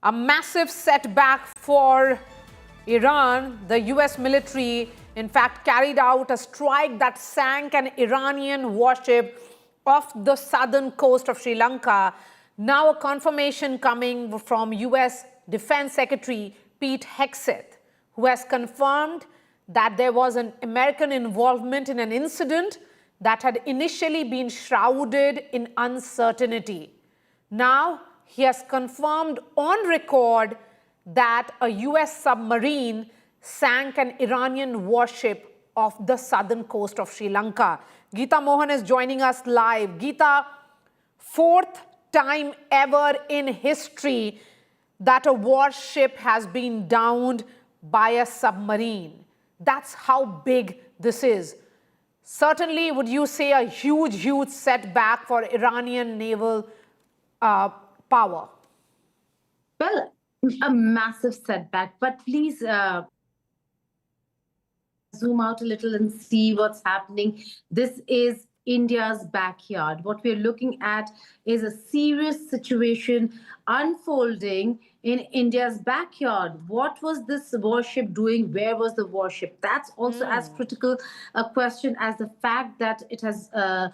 A massive setback for Iran. The US military, in fact, carried out a strike that sank an Iranian warship off the southern coast of Sri Lanka. Now a confirmation coming from US Defense Secretary Pete Hegseth, who has confirmed that there was an American involvement in an incident that had initially been shrouded in uncertainty. Now, he has confirmed on record that a US submarine sank an Iranian warship off the southern coast of Sri Lanka. Geeta Mohan is joining us live. Geeta, fourth time ever in history that a warship has been downed by a submarine. That's how big this is. Certainly, would you say a huge setback for Iranian naval power? Well, a massive setback, but please zoom out a little and see what's happening. This is India's backyard. What we're looking at is a serious situation unfolding in India's backyard. What was this warship doing? Where was the warship? That's also as critical a question as the fact that it has an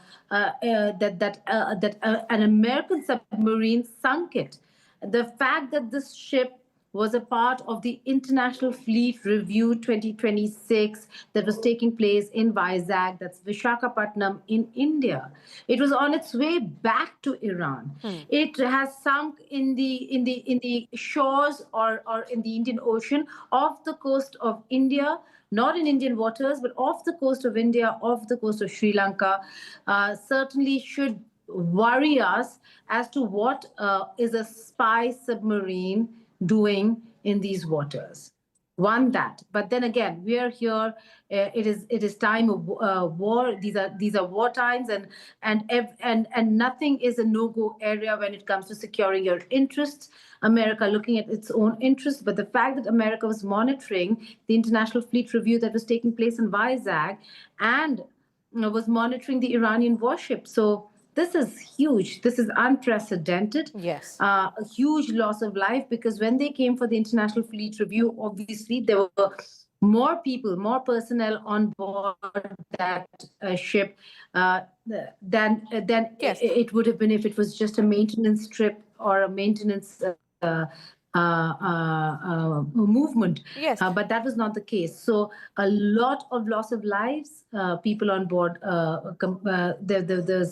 American submarine sunk it. The fact that this ship was a part of the International Fleet Review 2026 that was taking place in Vizag, that's Visakhapatnam in India. It was on its way back to Iran. It has sunk in the shores or in the Indian Ocean off the coast of India, not in Indian waters, but off the coast of India, off the coast of Sri Lanka. Certainly should worry us as to what is a spy submarine doing in these waters. One, that, but then again, we are here. It is time of war. These are war times, and nothing is a no-go area when it comes to securing your interests. America looking at its own interests, but the fact that America was monitoring the International Fleet Review that was taking place in Vizag and was monitoring the Iranian warship. So this is huge. This is unprecedented. Yes. A huge loss of life, because when they came for the International Fleet Review, obviously there were more people, more personnel on board that ship than Yes. it would have been if it was just a maintenance trip or a maintenance movement. Yes. But that was not the case. So a lot of loss of lives, people on board. There's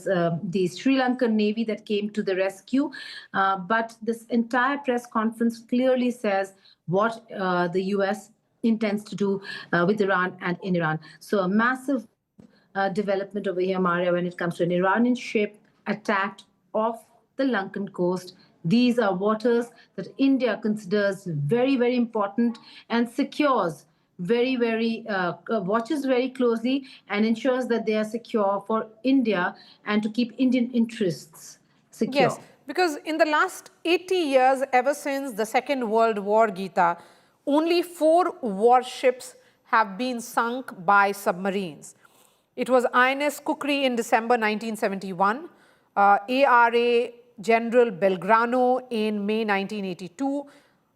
the Sri Lankan Navy that came to the rescue. But this entire press conference clearly says what the US intends to do with Iran and in Iran. So a massive development over here, Maria, when it comes to an Iranian ship attacked off the Lankan coast. These are waters that India considers very important and secures watches very closely and ensures that they are secure for India and to keep Indian interests secure. Yes, because in the last 80 years, ever since the Second World War, Geeta, only 4 warships have been sunk by submarines. It was INS Kukri in December 1971, ARA General Belgrano in May 1982,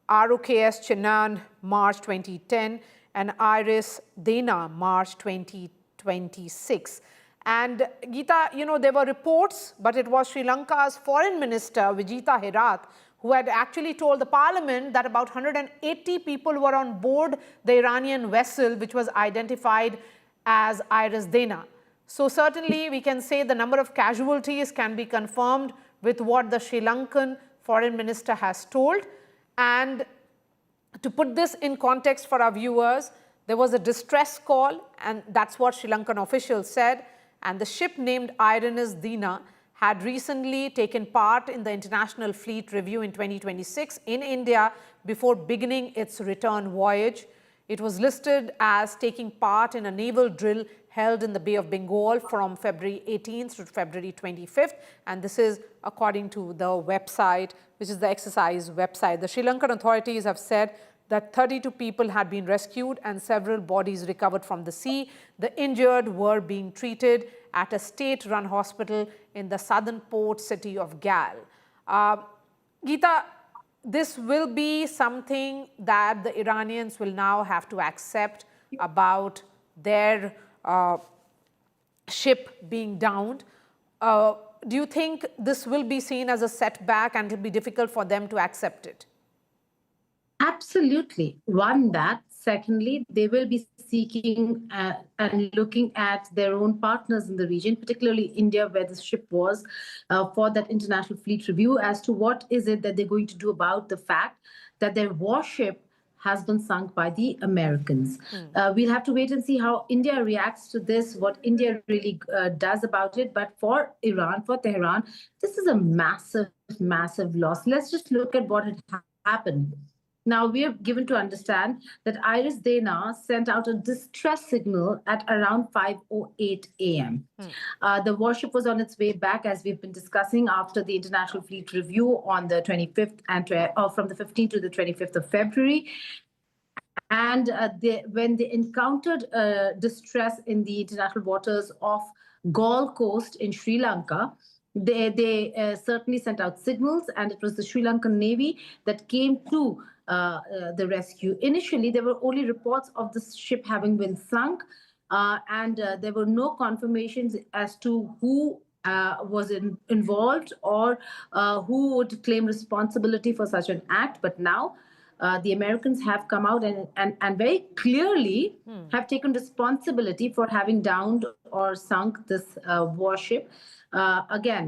ROKS Chennai March 2010, and IRIS Dena March 2026. And Geeta, there were reports, but it was Sri Lanka's Foreign Minister Vijita Herath who had actually told the parliament that about 180 people were on board the Iranian vessel, which was identified as IRIS Dena. So certainly we can say the number of casualties can be confirmed with what the Sri Lankan Foreign Minister has told. And to put this in context for our viewers, there was a distress call, and that's what Sri Lankan officials said. And the ship named IRIS Dena had recently taken part in the International Fleet Review in 2026 in India before beginning its return voyage. It was listed as taking part in a naval drill held in the Bay of Bengal from February 18th to February 25th. And this is according to the website, which is the exercise website. The Sri Lankan authorities have said that 32 people had been rescued and several bodies recovered from the sea. The injured were being treated at a state-run hospital in the southern port city of Galle. Geeta, this will be something that the Iranians will now have to accept about their ship being downed. Do you think this will be seen as a setback and it will be difficult for them to accept it? Absolutely. One, that. Secondly, they will be seeking and looking at their own partners in the region, particularly India, where the ship was, for that international fleet review as to what is it that they're going to do about the fact that their warship has been sunk by the Americans. We'll have to wait and see how India reacts to this, what India really does about it. But for Iran, for Tehran, this is a massive, massive loss. Let's just look at what had happened. Now, we are given to understand that IRIS Dena sent out a distress signal at around 5:08 a.m. The warship was on its way back, as we've been discussing, after the International Fleet Review on the 25th and from the 15th to the 25th of February. And when they encountered distress in the international waters of Galle coast in Sri Lanka, they certainly sent out signals, and it was the Sri Lankan Navy that came to the rescue. Initially, there were only reports of the ship having been sunk, and there were no confirmations as to who was involved or who would claim responsibility for such an act. But now the Americans have come out and very clearly have taken responsibility for having downed or sunk this warship. Again,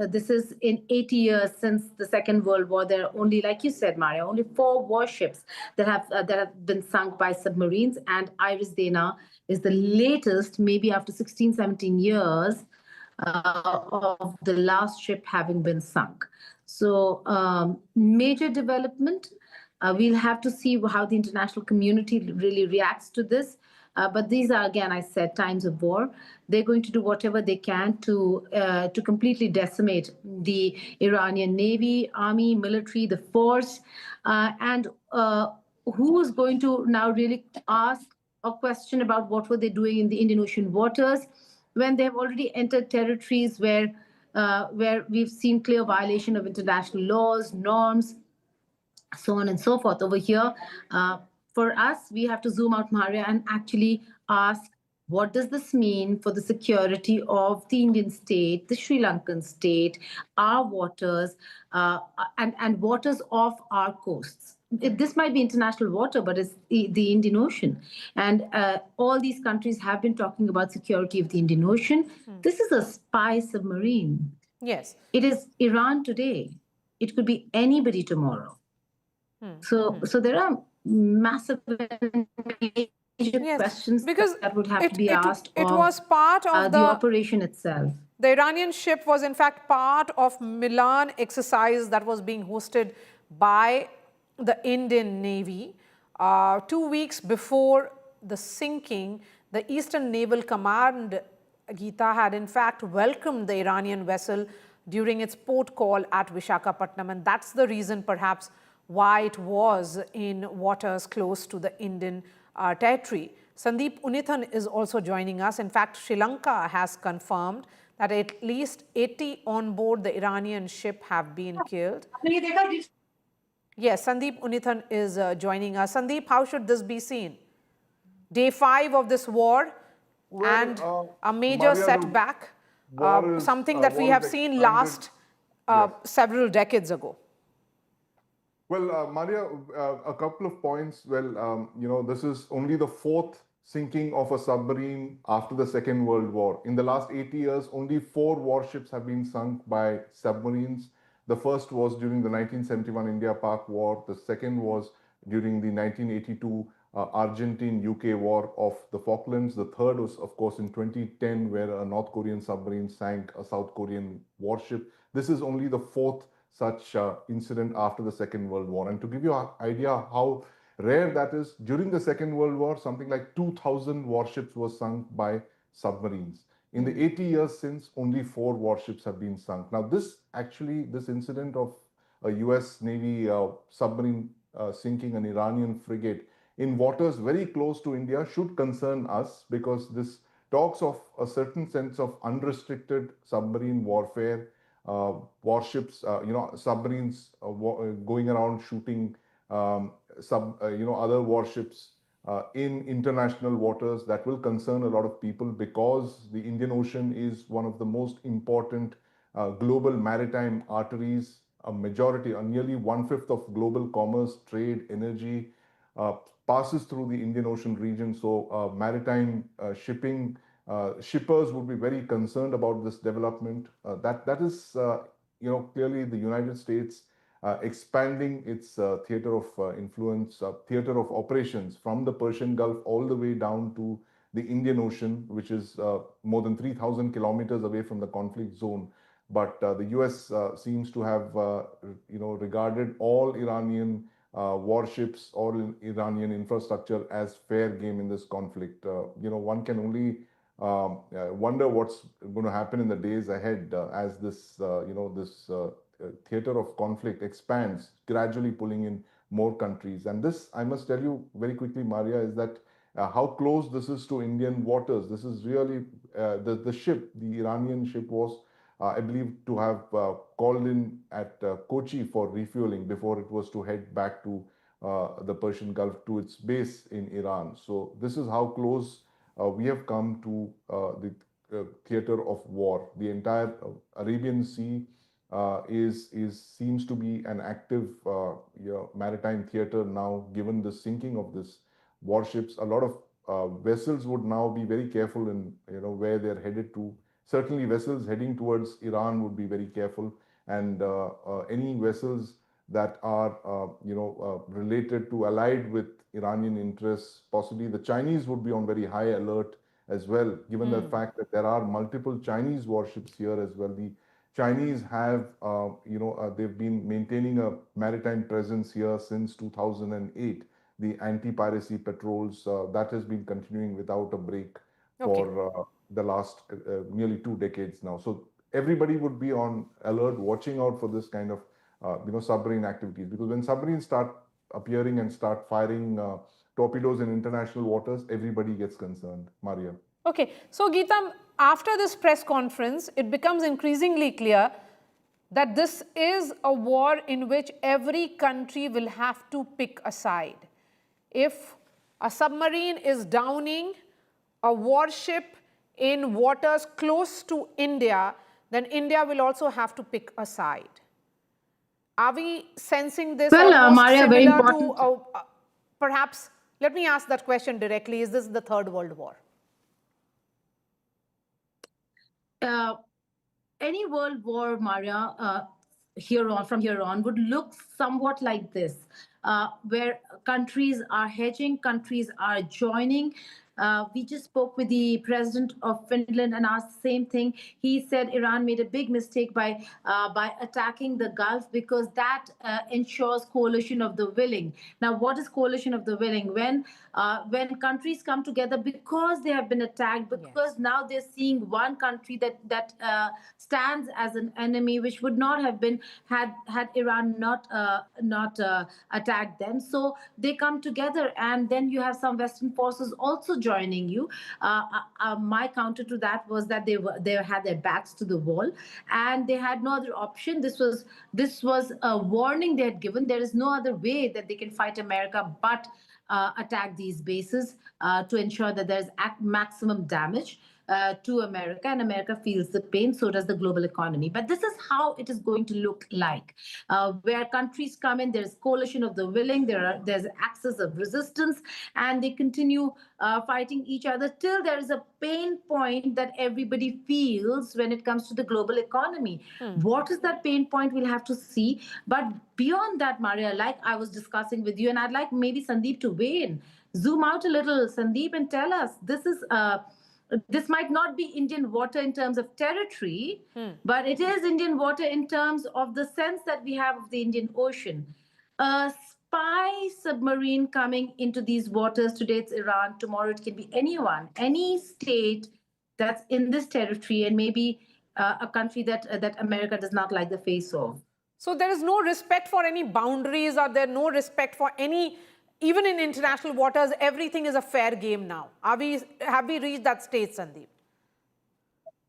this is in 80 years since the Second World War. There are only, like you said, Maria, only 4 warships that have been sunk by submarines, and IRIS Dena is the latest, maybe after 16, 17 years of the last ship having been sunk. So major development. We'll have to see how the international community really reacts to this. But these are, again, I said, times of war. They're going to do whatever they can to completely decimate the Iranian Navy, army, military, the force. And who is going to now really ask a question about what were they doing in the Indian Ocean waters when they have already entered territories where we've seen clear violation of international laws, norms, so on and so forth. Over here, for us, we have to zoom out, Maria, and actually ask, what does this mean for the security of the Indian state, the Sri Lankan state, our waters, and waters off our coasts? This might be international water, but it's the Indian Ocean. And all these countries have been talking about security of the Indian Ocean. This is a spy submarine. Yes. It is Iran today. It could be anybody tomorrow. So there are massive questions because that would have to be asked. It was part of the operation itself. The Iranian ship was in fact part of Milan exercise that was being hosted by the Indian Navy. 2 weeks before the sinking, the Eastern Naval Command, Geeta, had in fact welcomed the Iranian vessel during its port call at Visakhapatnam, and that's the reason perhaps why it was in waters close to the Indian territory. Sandeep Unithan is also joining us. In fact, Sri Lanka has confirmed that at least 80 on board the Iranian ship have been killed. Yes, Sandeep Unithan is joining us. Sandeep, how should this be seen? Day 5 of this war, and a major setback, something that we have seen last several decades ago. Well, Maria, a couple of points. Well, this is only the 4th sinking of a submarine after the Second World War. In the last 80 years, only 4 warships have been sunk by submarines. The first was during the 1971 India-Pak War. The second was during the 1982 Argentine-UK War of the Falklands. The third was, of course, in 2010, where a North Korean submarine sank a South Korean warship. This is only the 4th such incident after the Second World War. And to give you an idea how rare that is, during the Second World War, something like 2,000 warships were sunk by submarines. In the 80 years since, only 4 warships have been sunk. Now, this incident of a US Navy submarine sinking an Iranian frigate in waters very close to India should concern us, because this talks of a certain sense of unrestricted submarine warfare, warships, submarines going around shooting other warships in international waters. That will concern a lot of people because the Indian Ocean is one of the most important global maritime arteries. A majority, nearly 1/5 of global commerce, trade, energy uh, passes through the Indian Ocean region. So, maritime shipping shippers would be very concerned about this development. That is, clearly the United States expanding its theater of influence, theater of operations from the Persian Gulf all the way down to the Indian Ocean, which is more than 3,000 kilometers away from the conflict zone. But the US seems to have, regarded all Iranian warships or Iranian infrastructure as fair game in this conflict. One can only wonder what's going to happen in the days ahead as this, theater of conflict expands, gradually pulling in more countries. And this, I must tell you very quickly, Maria, is that how close this is to Indian waters. This is really the ship, the Iranian ship was, I believe, to have called in at Kochi for refueling before it was to head back to the Persian Gulf to its base in Iran. So this is how close we have come to the theater of war. The entire Arabian Sea seems to be an active maritime theater now, given the sinking of this warships. A lot of vessels would now be very careful in where they're headed to. Certainly, vessels heading towards Iran would be very careful, and any vessels that are related to allied with Iranian interests, possibly the Chinese would be on very high alert as well, given the fact that there are multiple Chinese warships here as well. The Chinese have, they've been maintaining a maritime presence here since 2008. The anti-piracy patrols, that has been continuing without a break for the last nearly 2 decades now. So everybody would be on alert, watching out for this kind of, submarine activities. Because when submarines start appearing and start firing torpedoes in international waters, everybody gets concerned. Maria. Okay, so Geeta, after this press conference, it becomes increasingly clear that this is a war in which every country will have to pick a side. If a submarine is downing a warship in waters close to India, then India will also have to pick a side. Are we sensing this almost Maria, very similar important. to, perhaps, let me ask that question directly, is this the Third World War? Any world war, Maria, from here on would look somewhat like this, where countries are hedging, countries are joining. We just spoke with the president of Finland and asked the same thing. He said Iran made a big mistake by attacking the Gulf because that ensures coalition of the willing. Now, what is coalition of the willing? When countries come together because they have been attacked, because now they're seeing one country that stands as an enemy, which would not have been had Iran not attacked them. So they come together, and then you have some Western forces also joining you. My counter to that was that they had their backs to the wall, and they had no other option. This was a warning they had given. There is no other way that they can fight America but attack these bases to ensure that there's maximum damage to America, and America feels the pain, so does the global economy. But this is how it is going to look like, where countries come in, there's coalition of the willing, there's axis of resistance, and they continue fighting each other till there is a pain point that everybody feels when it comes to the global economy. What is that pain point? We'll have to see. But beyond that, Maria, like I was discussing with you, and I'd like maybe Sandeep to weigh in. Zoom out a little, Sandeep, and tell us, this might not be Indian water in terms of territory, but it is Indian water in terms of the sense that we have of the Indian Ocean. A spy submarine coming into these waters, today it's Iran, tomorrow it can be anyone, any state that's in this territory, and maybe a country that America does not like the face of. So there is no respect for any boundaries, or there no respect for any, even in international waters, everything is a fair game now. Have we reached that stage, Sandeep?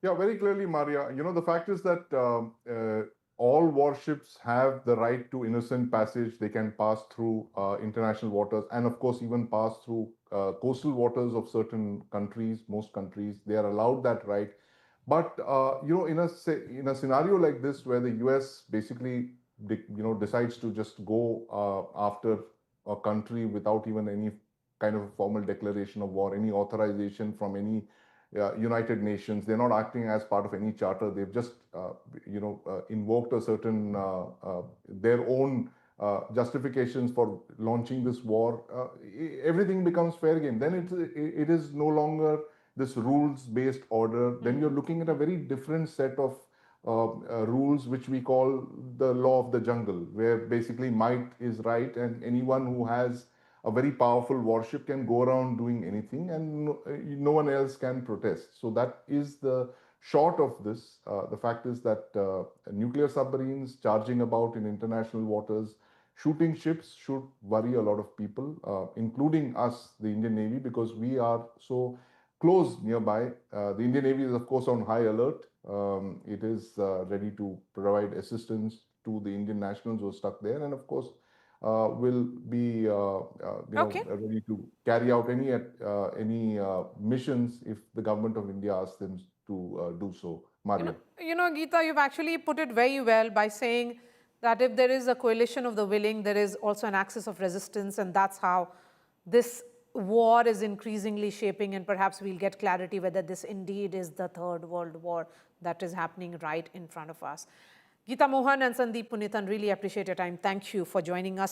Yeah, very clearly, Maria. The fact is that all warships have the right to innocent passage. They can pass through international waters and, of course, even pass through coastal waters of certain countries, most countries. They are allowed that right. But, in a scenario like this where the US basically, decides to just go after a country without even any kind of a formal declaration of war, any authorization from any United Nations. They're not acting as part of any charter. They've just, invoked a certain their own justifications for launching this war. Everything becomes fair game. Then it is no longer this rules-based order. Then you're looking at a very different set of rules, which we call the law of the jungle, where basically might is right, and anyone who has a very powerful warship can go around doing anything, and no one else can protest. So that is the short of this. The fact is that nuclear submarines charging about in international waters, shooting ships should worry a lot of people, including us, the Indian Navy, because we are so close nearby. The Indian Navy is, of course, on high alert. It is ready to provide assistance to the Indian nationals who are stuck there, and of course, will be Okay. ready to carry out any missions if the government of India asks them to do so. Maria. Geeta, you've actually put it very well by saying that if there is a coalition of the willing, there is also an axis of resistance, and that's how this war is increasingly shaping, and perhaps we'll get clarity whether this indeed is the Third World War that is happening right in front of us. Geeta Mohan and Sandeep Punithan, really appreciate your time. Thank you for joining us.